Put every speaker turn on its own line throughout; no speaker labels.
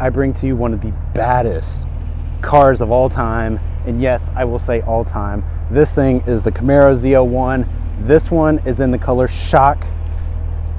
I bring to you one of the baddest cars of all time, and yes, I will say all time. This thing is the Camaro ZL1. This one is in the color Shock.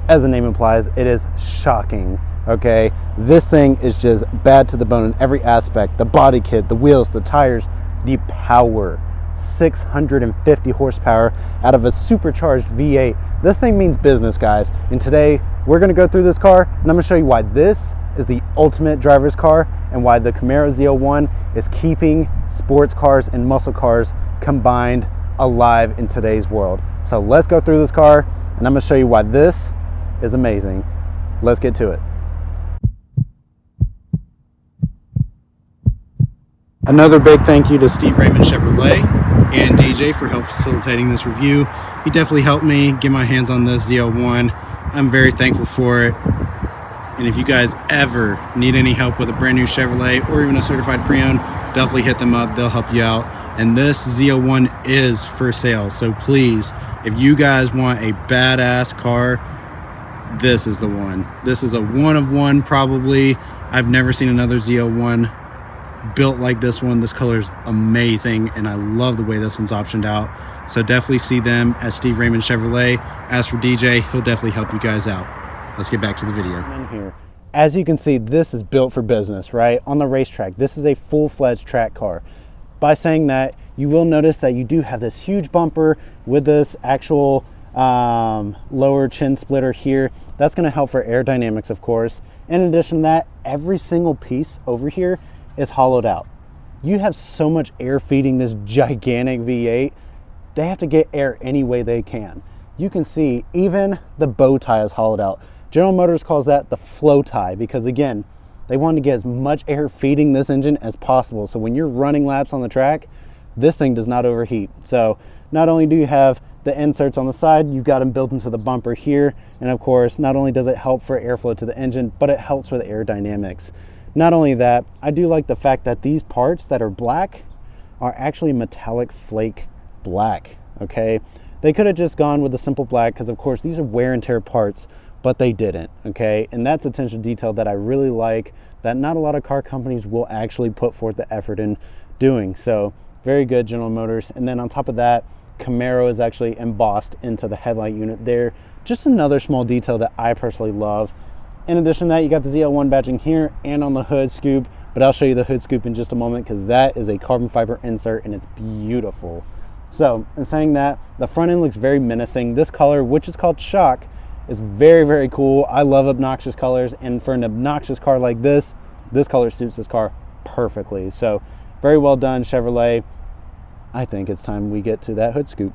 As the name implies, it is shocking, okay? This thing is just bad to the bone in every aspect. The body kit, the wheels, the tires, the power. 650 horsepower out of a supercharged V8. This thing means business, guys. And today we're going to go through this car and I'm going to show you why this is the ultimate driver's car and why the Camaro ZL1 is keeping sports cars and muscle cars combined alive in today's world. So let's go through this car and I'm going to show you why this is amazing. Let's get to it. Another big thank you to Steve Raymond Chevrolet and DJ for help facilitating this review. He definitely helped me get my hands on this ZL1. I'm very thankful for it. And if you guys ever need any help with a brand new Chevrolet or even a certified pre-owned, definitely hit them up. They'll help you out. And this ZL1 is for sale. So please, if you guys want a badass car, this is the one. This is a one of one probably. I've never seen another ZL1 built like this one. This color is amazing and I love the way this one's optioned out. So definitely see them at Steve Raymond Chevrolet. As for DJ, he'll definitely help you guys out. Let's get back to the video. In here, as you can see, this is built for business, right? On the racetrack, this is a full-fledged track car. By saying that, you will notice that you do have this huge bumper with this actual lower chin splitter here. That's going to help for aerodynamics, of course. In addition to that, every single piece over here is hollowed out. You have so much air feeding this gigantic V8. They have to get air any way they can. You can see even the bow tie is hollowed out. General Motors calls that the flow tie because, again, they want to get as much air feeding this engine as possible. So when you're running laps on the track, this thing does not overheat. So not only do you have the inserts on the side, you've got them built into the bumper here. And of course, not only does it help for airflow to the engine, but it helps with aerodynamics. Not only that, I do like the fact that these parts that are black are actually metallic flake black, okay? They could have just gone with the simple black because, of course, these are wear and tear parts, but they didn't, okay? And that's attention to detail that I really like, that not a lot of car companies will actually put forth the effort in doing. So very good, General Motors. And then on top of that, Camaro is actually embossed into the headlight unit there. Just another small detail that I personally love. In addition to that, you got the ZL1 badging here and on the hood scoop, but I'll show you the hood scoop in just a moment because that is a carbon fiber insert and it's beautiful. So in saying that, the front end looks very menacing. This color, which is called Shock, is very, very cool. I love obnoxious colors, and for an obnoxious car like this, this color suits this car perfectly. So very well done, Chevrolet. I think it's time we get to that hood scoop.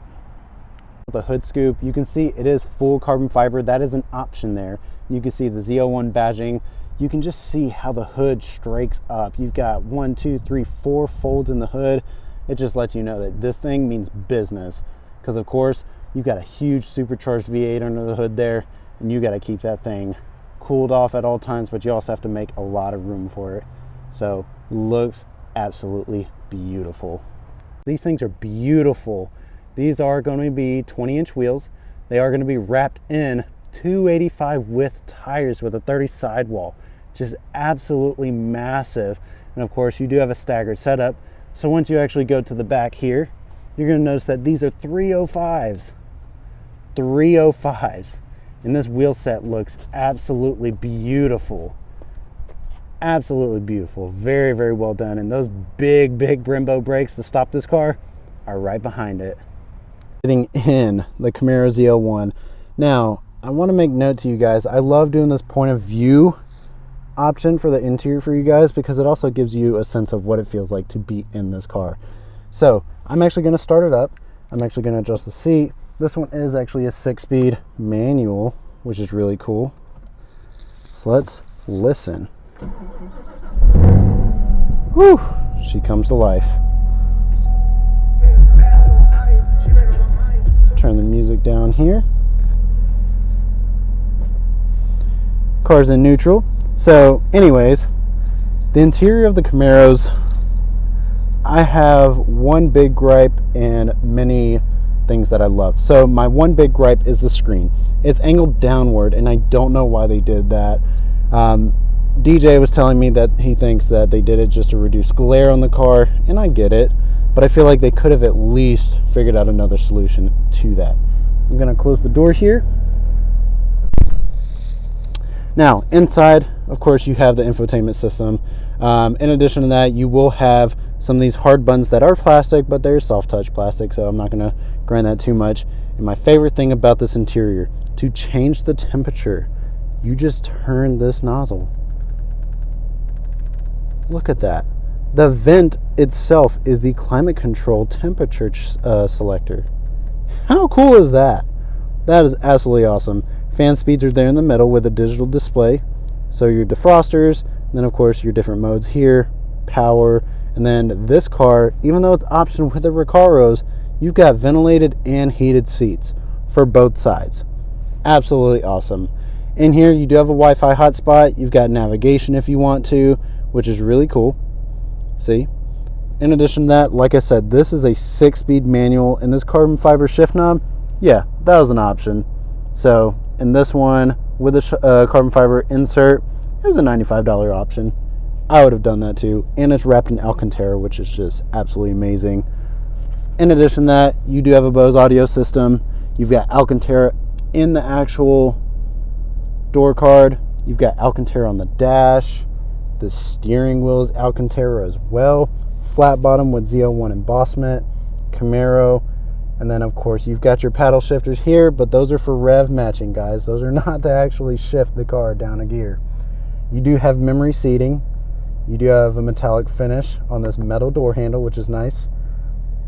The hood scoop, you can see it is full carbon fiber. That is an option there. You can see the ZL1 badging. You can just see how the hood strakes up. You've got 1, 2, 3, 4 folds in the hood. It just lets you know that this thing means business. Because of course, you've got a huge supercharged V8 under the hood there, and you got to keep that thing cooled off at all times, but you also have to make a lot of room for it. So looks absolutely beautiful. These things are beautiful. These are going to be 20-inch wheels. They are going to be wrapped in 285 width tires with a 30 sidewall, which is absolutely massive. And of course, you do have a staggered setup. So once you actually go to the back here, you're going to notice that these are 305s. 305s. And this wheel set looks absolutely beautiful. Absolutely beautiful. Very, very well done. And those big Brembo brakes to stop this car are right behind it. Sitting in the Camaro ZL1. Now, I want to make note to you guys, I love doing this point of view option for the interior for you guys because it also gives you a sense of what it feels like to be in this car. So I'm actually going to start it up. I'm actually going to adjust the seat. This one is actually a 6-speed manual, which is really cool. So let's listen. Whew, she comes to life. Turn the music down here. Car's in neutral. So anyways, the interior of the Camaros, I have one big gripe and many things that I love. So my one big gripe is the screen. It's angled downward and I don't know why they did that. DJ was telling me that he thinks that they did it just to reduce glare on the car, and I get it, but I feel like they could have at least figured out another solution to that. I'm going to close the door here. Now, inside, of course, you have the infotainment system. In addition to that, you will have some of these hard buttons that are plastic, but they're soft touch plastic, so I'm not going to grind that too much. And my favorite thing about this interior, to change the temperature, you just turn this nozzle. Look at that. The vent itself is the climate control temperature selector. How cool is that? That is absolutely awesome. Fan speeds are there in the middle with a digital display. So your defrosters, and then of course your different modes here, power, and then this car, even though it's optioned with the Recaros, you've got ventilated and heated seats for both sides. Absolutely awesome. In here you do have a Wi-Fi hotspot. You've got navigation if you want to, which is really cool. See? In addition to that, like I said, this is a 6-speed manual, and this carbon fiber shift knob, yeah, that was an option. So in this one with a carbon fiber insert, it was a $95 option. I would have done that too, and it's wrapped in Alcantara, which is just absolutely amazing. In addition to that, you do have a Bose audio system. You've got Alcantara in the actual door card. You've got Alcantara on the dash. The steering wheel is Alcantara as well. Flat bottom with ZL1 embossment, Camaro, and then of course you've got your paddle shifters here, but those are for rev matching, guys. Those are not to actually shift the car down a gear. You do have memory seating. You do have a metallic finish on this metal door handle, which is nice.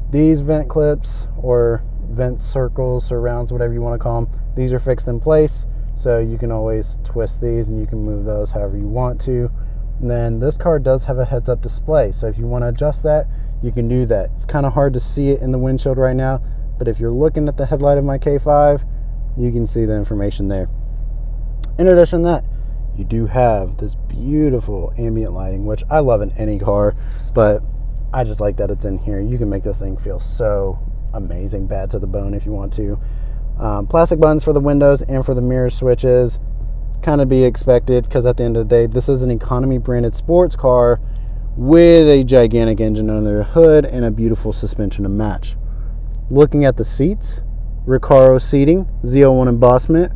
These vent clips or vent circles, surrounds, whatever you want to call them, these are fixed in place, so you can always twist these and you can move those however you want to. And then this car does have a heads-up display, so if you want to adjust that, you can do that. It's kind of hard to see it in the windshield right now, but if you're looking at the headlight of my K5, you can see the information there. In addition to that, you do have this beautiful ambient lighting, which I love in any car, but I just like that it's in here. You can make this thing feel so amazing, bad to the bone if you want to. Plastic buttons for the windows and for the mirror switches. Kind of be expected, because at the end of the day, this is an economy branded sports car with a gigantic engine under the hood and a beautiful suspension to match. Looking at the seats, Recaro seating, ZL1 embossment,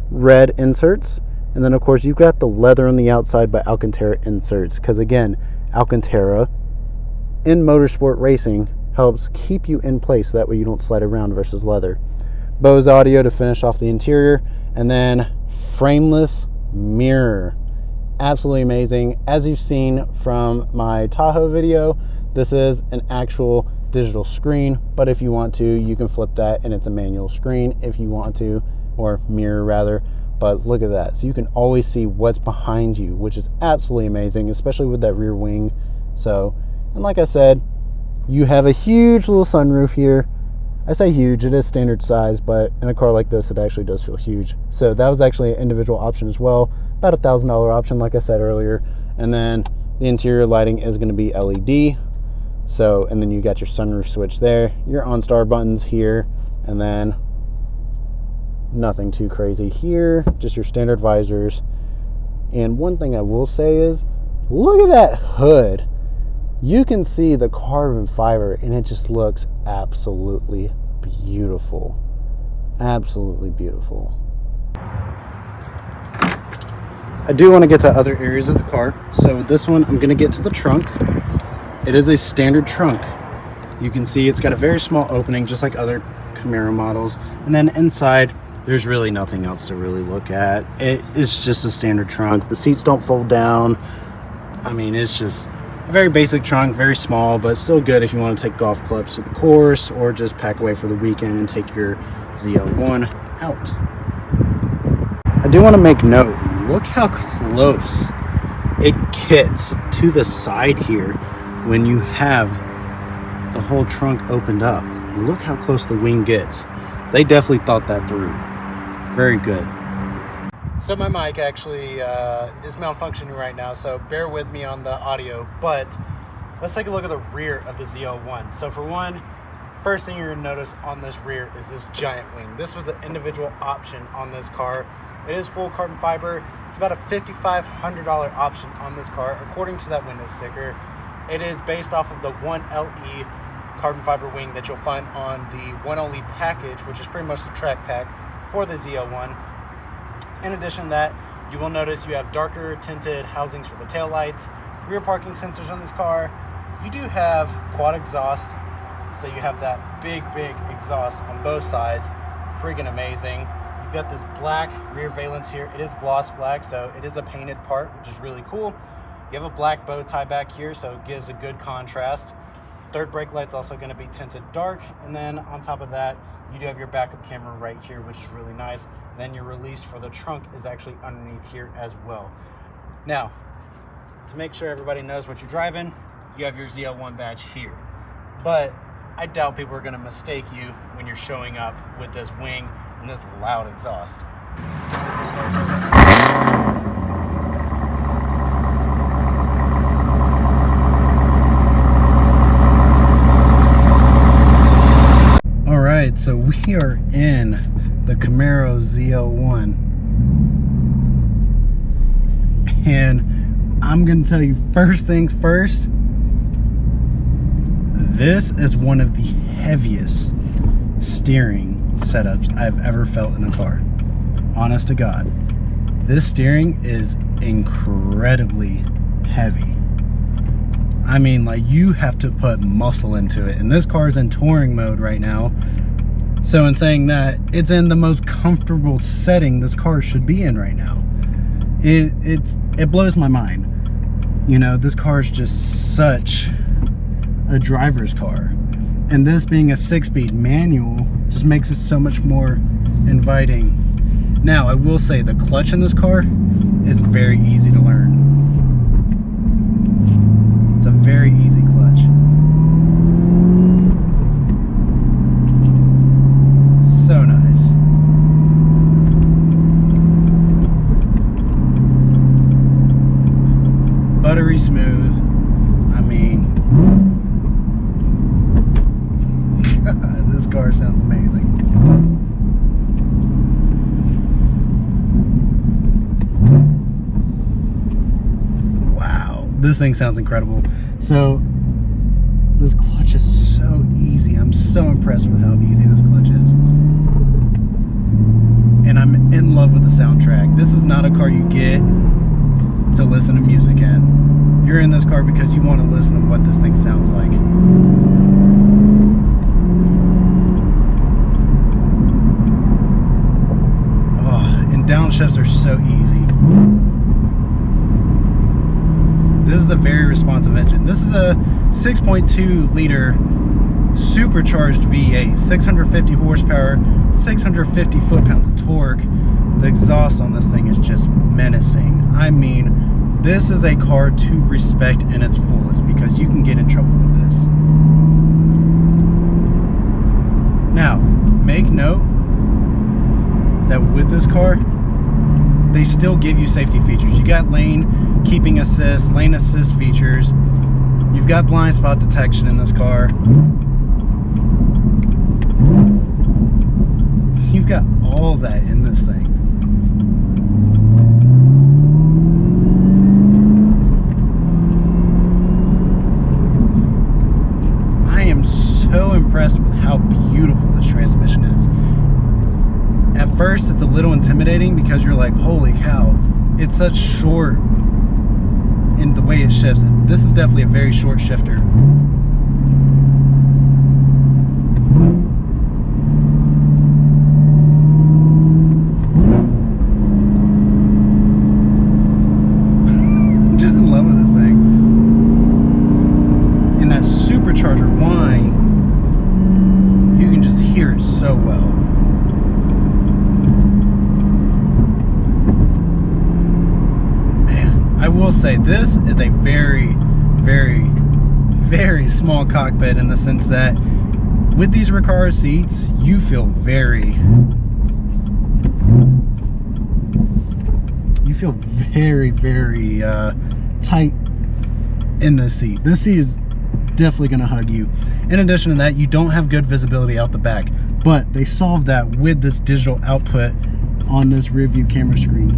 red inserts, and then of course you've got the leather on the outside by Alcantara inserts, because again, Alcantara in motorsport racing helps keep you in place, that way you don't slide around versus leather. Bose audio to finish off the interior, and then frameless mirror. Absolutely amazing. As you've seen from my Tahoe video, this is an actual digital screen, but if you want to, you can flip that and it's a manual screen if you want to, or mirror rather. But look at that, so you can always see what's behind you, which is absolutely amazing, especially with that rear wing. So, and like I said, you have a huge little sunroof here. I say huge, it is standard size, but in a car like this, it actually does feel huge. So that was actually an individual option as well, about $1,000 option, like I said earlier. And then the interior lighting is going to be LED. So, and then you got your sunroof switch there, your OnStar buttons here, and then nothing too crazy here, just your standard visors. And one thing I will say is, look at that hood. You can see the carbon fiber and it just looks absolutely beautiful. Absolutely beautiful. I do want to get to other areas of the car. So with this one, I'm going to get to the trunk. It is a standard trunk. You can see it's got a very small opening, just like other Camaro models. And then inside, there's really nothing else to really look at. It's just a standard trunk. The seats don't fold down. I mean, it's just a very basic trunk, very small, but still good if you want to take golf clubs to the course or just pack away for the weekend and take your ZL1 out. I do want to make note, look how close it gets to the side here when you have the whole trunk opened up. Look how close the wing gets. They definitely thought that through. Very good. So my mic actually is malfunctioning right now, so bear with me on the audio, but let's take a look at the rear of the ZL1. So for one, first thing you're gonna notice on this rear is this giant wing. This was an individual option on this car. It is full carbon fiber. It's about a $5,500 option on this car, according to that window sticker. It is based off of the 1LE carbon fiber wing that you'll find on the 1LE package, which is pretty much the track pack for the ZL1. In addition to that, you will notice you have darker tinted housings for the taillights, rear parking sensors on this car. You do have quad exhaust, so you have that big exhaust on both sides. Freaking amazing. You've got this black rear valence here. It is gloss black, so it is a painted part, which is really cool. You have a black bow tie back here, so it gives a good contrast. Third brake light's also going to be tinted dark, and then on top of that, you do have your backup camera right here, which is really nice. Then your release for the trunk is actually underneath here as well. Now, to make sure everybody knows what you're driving, you have your ZL1 badge here. But I doubt people are going to mistake you when you're showing up with this wing and this loud exhaust. All right, so we are in the Camaro ZL1, and I'm going to tell you first things first. This is one of the heaviest steering setups I've ever felt in a car. Honest to God. This steering is incredibly heavy. I mean, like, you have to put muscle into it. And this car is in touring mode right now. So in saying that, it's in the most comfortable setting this car should be in right now. It blows my mind. You know, this car is just such a driver's car, and this being a 6-speed manual just makes it so much more inviting. Now, I will say the clutch in this car is very easy to learn. It's a very easy clutch. So nice. Buttery smooth. I mean, this car sounds amazing. Wow, this thing sounds incredible. So this clutch is so easy. I'm so impressed with how easy this clutch is. And I'm in love with the soundtrack. This is not a car you get to listen to music in. You're in this car because you want to listen to what this thing sounds like. Downshifts are so easy. This is a very responsive engine. This is a 6.2 liter supercharged V8, 650 horsepower, 650 foot-pounds of torque. The exhaust on this thing is just menacing. I mean, this is a car to respect in its fullest because you can get in trouble with this. Now, make note that with this car, they still give you safety features. You got lane keeping assist, lane assist features. You've got blind spot detection in this car. You've got all that in this thing. I am so impressed with how beautiful this transmission is. At first, it's a little intimidating because you're like, holy cow, it's such short in the way it shifts. This is definitely a very short shifter. I'm just in love with this thing. And that supercharger whine, you can just hear it so well. I will say this is a very, very, very small cockpit in the sense that with these Recaro seats, you feel very tight in this seat. This seat is definitely going to hug you. In addition to that, you don't have good visibility out the back, but they solved that with this digital output on this rear view camera screen.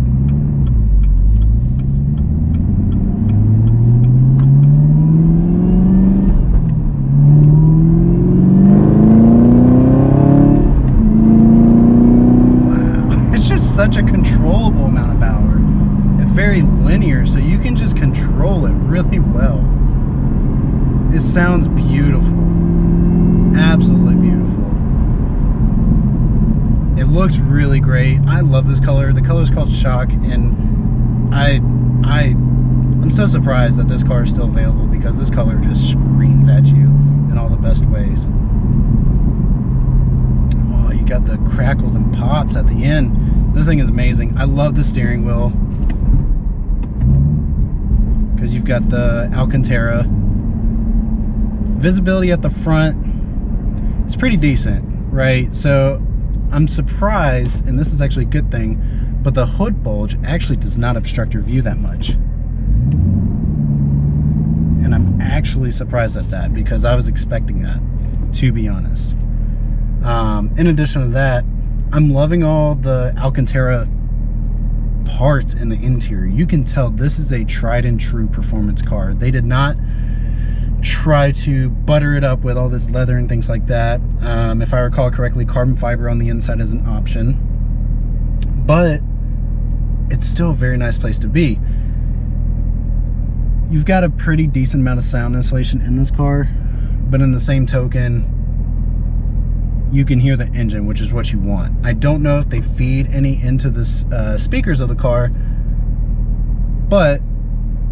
Such a controllable amount of power. It's very linear, so you can just control it really well. It sounds beautiful, absolutely beautiful. It looks really great. I love this color. The color is called Shock, and I'm so surprised that this car is still available, because this color just screams at you in all the best ways. Oh, you got the crackles and pops at the end. This thing is amazing. I love the steering wheel, because you've got the Alcantara. Visibility at the front is pretty decent, right? So I'm surprised, and this is actually a good thing, but the hood bulge actually does not obstruct your view that much. And I'm actually surprised at that, because I was expecting that, to be honest. In addition to that, I'm loving all the Alcantara parts in the interior. You can tell this is a tried and true performance car. They did not try to butter it up with all this leather and things like that. If I recall correctly, carbon fiber on the inside is an option, but it's still a very nice place to be. You've got a pretty decent amount of sound insulation in this car, but in the same token, you can hear the engine, which is what you want. I don't know if they feed any into the speakers of the car, but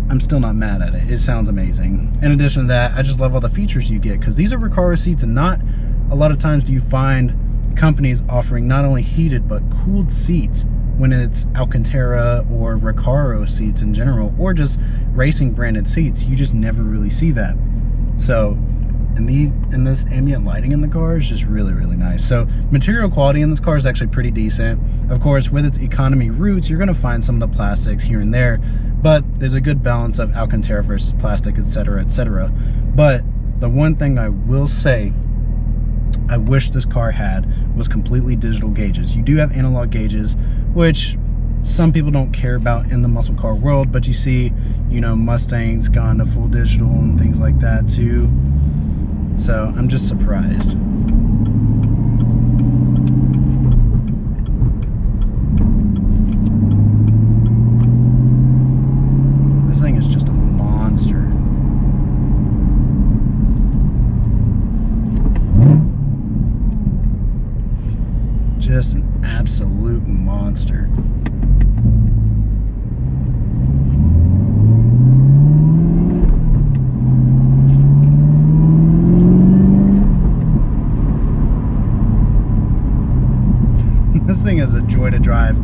I'm still not mad at it. It sounds amazing. In addition to that, I just love all the features you get, because these are Recaro seats, and not a lot of times do you find companies offering not only heated but cooled seats when it's Alcantara or Recaro seats in general, or just racing branded seats. You just never really see that. So and this ambient lighting in the car is just really, really nice. So material quality in this car is actually pretty decent. Of course, with its economy roots, you're going to find some of the plastics here and there, but there's a good balance of Alcantara versus plastic, etc., etc. But the one thing I will say I wish this car had was completely digital gauges. You do have analog gauges, which some people don't care about in the muscle car world, but you see, you know, Mustang's gone to full digital and things like that too. So I'm just surprised. This thing is just a monster. Just an absolute monster. This thing is a joy to drive.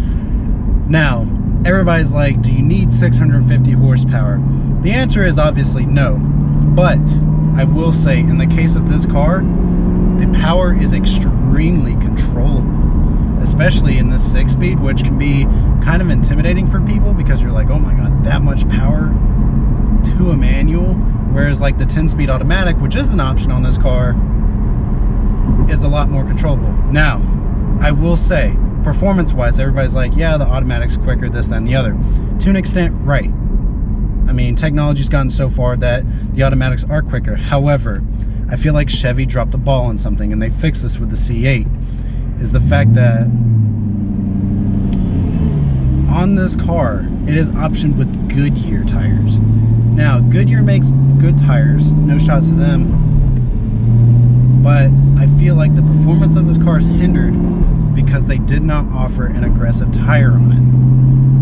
Now, everybody's like, do you need 650 horsepower? The answer is obviously no. But I will say, in the case of this car, the power is extremely controllable, especially in this 6-speed, which can be kind of intimidating for people, because you're like, oh my god, that much power to a manual. Whereas like the 10-speed automatic, which is an option on this car, is a lot more controllable. Now, I will say, performance-wise, everybody's like, yeah, the automatic's quicker, this, that, and the other. To an extent, right. I mean, technology's gotten so far that the automatics are quicker. However, I feel like Chevy dropped the ball on something, and they fixed this with the C8, is the fact that on this car, it is optioned with Goodyear tires. Now, Goodyear makes good tires, no shots to them, but I feel like the performance of this car is hindered because they did not offer an aggressive tire on it.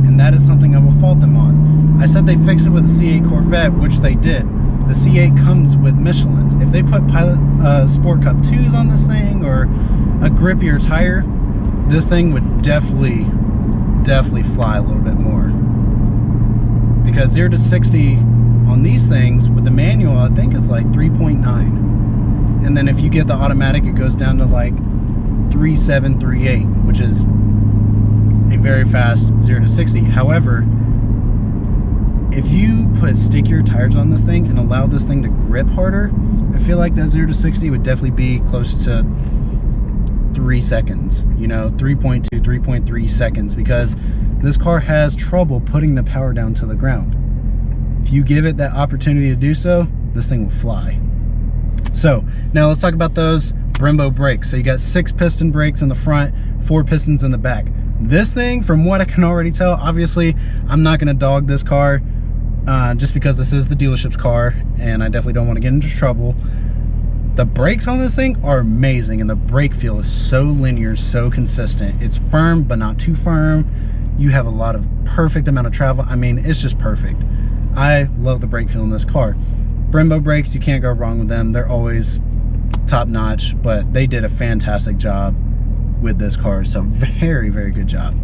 And that is something I will fault them on. I said they fixed it with the C8 Corvette, which they did. The C8 comes with Michelin's. If they put Pilot Sport Cup 2s on this thing, or a grippier tire, this thing would definitely fly a little bit more. Because 0 to 60 on these things with the manual, I think it's like 3.9. And then if you get the automatic, it goes down to like 3.7, 3.8, which is a very fast 0 to 60. However, if you put stickier tires on this thing and allow this thing to grip harder, I feel like that 0 to 60 would definitely be close to 3 seconds, you know, 3.2, 3.3 seconds, because this car has trouble putting the power down to the ground. If you give it that opportunity to do so, this thing will fly. So now let's talk about those Brembo brakes. So you got 6 piston brakes in the front, 4 pistons in the back. This thing, from what I can already tell, obviously I'm not going to dog this car just because this is the dealership's car and I definitely don't want to get into trouble. The brakes on this thing are amazing, and the brake feel is so linear, so consistent. It's firm but not too firm. You have a lot of perfect amount of travel. I mean, it's just perfect. I love the brake feel in this car. Brembo brakes, you can't go wrong with them. They're always top notch, but they did a fantastic job with this car. So very, very good job.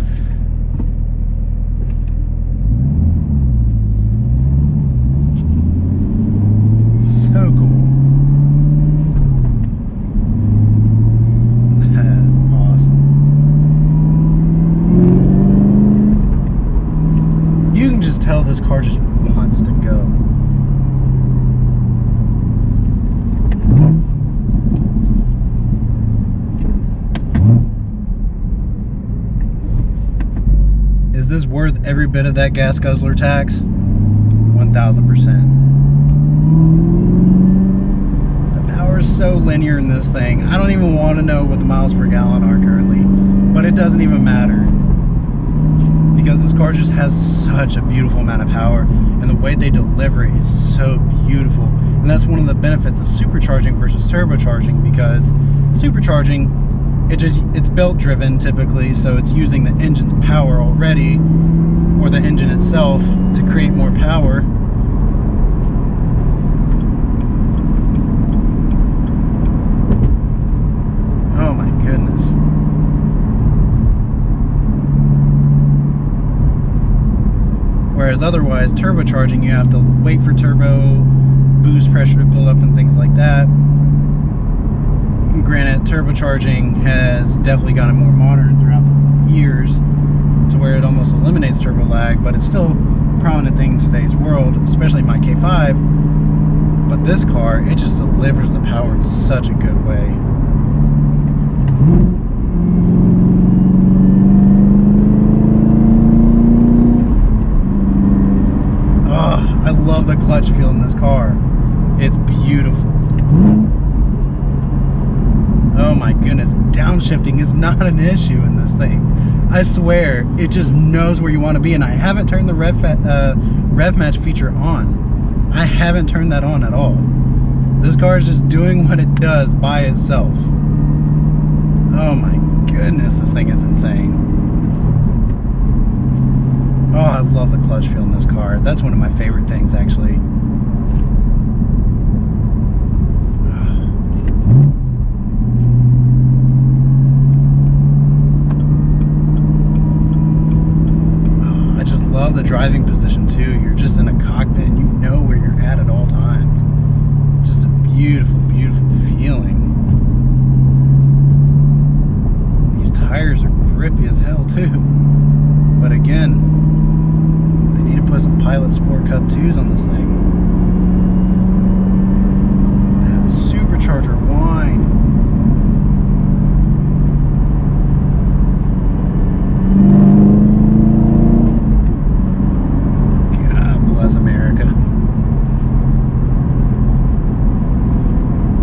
So cool. That is awesome. You can just tell this car just wants to go. Is this worth every bit of that gas guzzler tax? 1000%. The power is so linear in this thing. I don't even want to know what the miles per gallon are currently, but it doesn't even matter, because this car just has such a beautiful amount of power, and the way they deliver it is so beautiful. And that's one of the benefits of supercharging versus turbocharging, because supercharging, it's belt driven typically, so it's using the engine's power already, or the engine itself, to create more power. Oh my goodness. Whereas otherwise, turbocharging, you have to wait for turbo boost pressure to build up and things like that. Granted, turbocharging has definitely gotten more modern throughout the years to where it almost eliminates turbo lag, but it's still a prominent thing in today's world, especially my K5. But this car, it just delivers the power in such a good way. Oh, I love the clutch feel in this car. It's beautiful. Oh my goodness, downshifting is not an issue in this thing. I swear, it just knows where you want to be, and I haven't turned the rev match feature on. I haven't turned that on at all. This car is just doing what it does by itself. Oh my goodness, this thing is insane. Oh, I love the clutch feel in this car. That's one of my favorite things, actually. Love the driving position too. You're just in a cockpit and you know where you're at all times. Just a beautiful, beautiful feeling. These tires are grippy as hell too. But again, they need to put some Pilot Sport Cup 2s on this thing. That supercharger whine.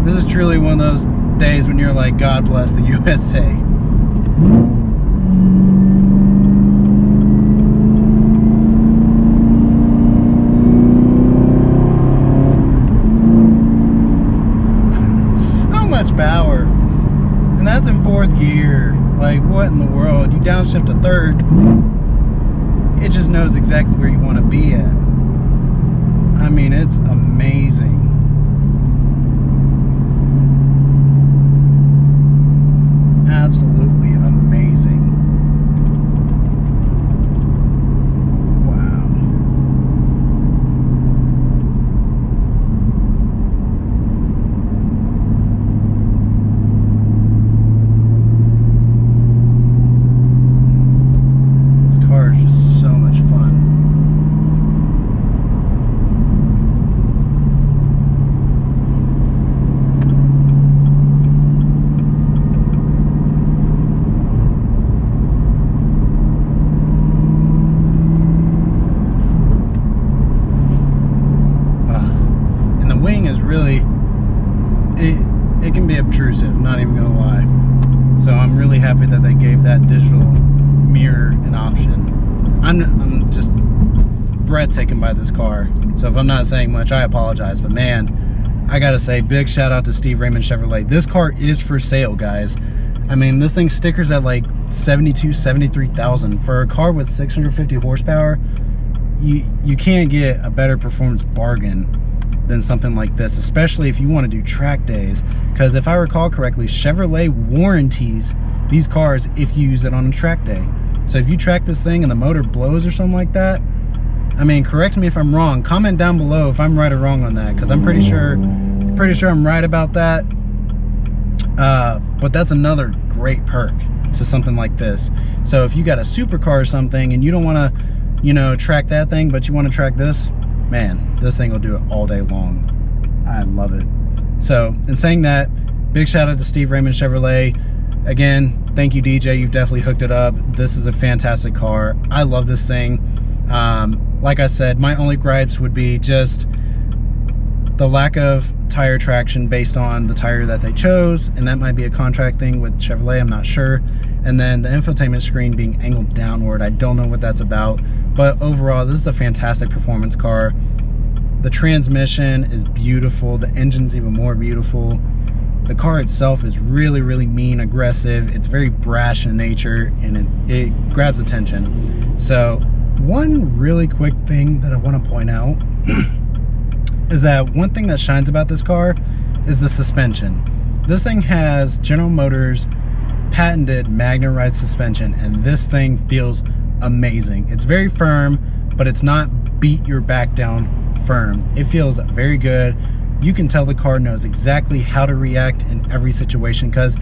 This is truly one of those days when you're like, God bless the USA. So much power. And that's in 4th gear. Like, what in the world? You downshift to 3rd, it just knows exactly where you want to be at. I mean, it's amazing. Absolutely amazing. Wow. This car is just so much fun. I'm just breathtaking by this car. So if I'm not saying much, I apologize. But man, I gotta say, big shout out to Steve Raymond Chevrolet. This car is for sale, guys. I mean, this thing stickers at like 72, 73,000 for a car with 650 horsepower. You can't get a better performance bargain than something like this, especially if you want to do track days. Because if I recall correctly, Chevrolet warranties these cars if you use it on a track day. So if you track this thing and the motor blows or something like that, I mean, correct me if I'm wrong. Comment down below if I'm right or wrong on that, because I'm pretty sure I'm right about that. But that's another great perk to something like this. So if you got a supercar or something and you don't want to, you know, track that thing, but you want to track this, man, this thing will do it all day long. I love it. So in saying that, big shout out to Steve Raymond Chevrolet. Again, thank you, DJ. You've definitely hooked it up. This is a fantastic car. I love this thing. Like I said, my only gripes would be just the lack of tire traction based on the tire that they chose, and that might be a contract thing with Chevrolet, I'm not sure. And then the infotainment screen being angled downward, I don't know what that's about. But overall, this is a fantastic performance car. The transmission is beautiful. The engine's even more beautiful. The car itself is really, really mean, aggressive. It's very brash in nature, and it grabs attention. So one really quick thing that I want to point out is that one thing that shines about this car is the suspension. This thing has General Motors patented magnet ride suspension, and this thing feels amazing. It's very firm, but it's not beat your back down firm. It feels very good. You can tell the car knows exactly how to react in every situation, because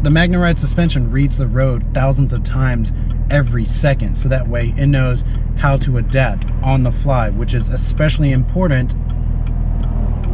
the magnet ride suspension reads the road thousands of times every second, so that way it knows how to adapt on the fly, which is especially important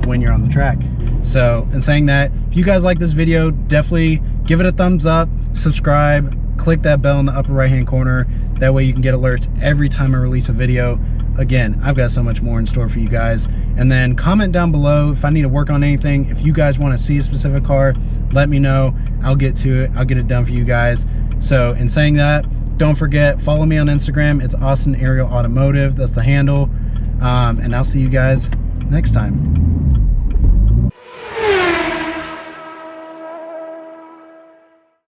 when you're on the track. So in saying that, if you guys like this video, definitely give it a thumbs up, subscribe, click that bell in the upper right hand corner. That way you can get alerts every time I release a video. Again, I've got so much more in store for you guys. And then comment down below if I need to work on anything. If you guys want to see a specific car, let me know. I'll get to it. I'll get it done for you guys. So in saying that, don't forget, follow me on Instagram. It's Austin Ariel Automotive. That's the handle. And I'll see you guys next time.